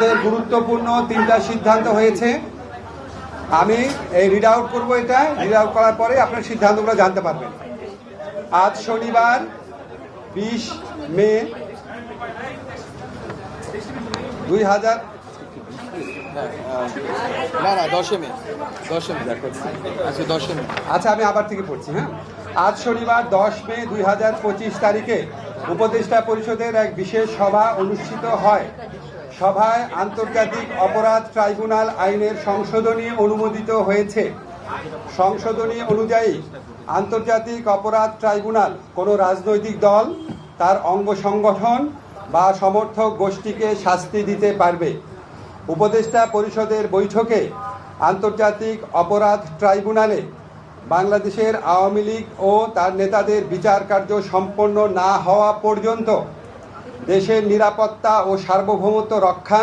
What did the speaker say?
পরিষদের গুরুত্বপূর্ণ 3টা সিদ্ধান্ত হয়েছে। আমি এই রিড আউট করবো, এটা রিড আউট করার পরে আপনার সিদ্ধান্তগুলো জানতে পারবেন। আজ শনিবার 20 মে 2000 আচ্ছা, আমি আবার থেকে পড়ছি। হ্যাঁ, আজ শনিবার 10 মে 2025 তারিখে উপদেষ্টা পরিষদের এক বিশেষ সভা অনুষ্ঠিত হয়। সভায় আন্তর্জাতিক অপরাধ ট্রাইব্যুনাল আইনের সংশোধনী অনুমোদিত হয়েছে। সংশোধনী অনুযায়ী আন্তর্জাতিক অপরাধ ট্রাইব্যুনাল কোনো রাজনৈতিক দল, তার অঙ্গ সংগঠন বা সমর্থক গোষ্ঠীকে শাস্তি দিতে পারবে। উপদেষ্টা পরিষদের বৈঠকে আন্তর্জাতিক অপরাধ ট্রাইব্যুনালে বাংলাদেশের আওয়ামী লীগ ও তার নেতাদের বিচার কার্য সম্পন্ন না হওয়া পর্যন্ত দেশের নিরাপত্তা ও সার্বভৌমত্ব রক্ষা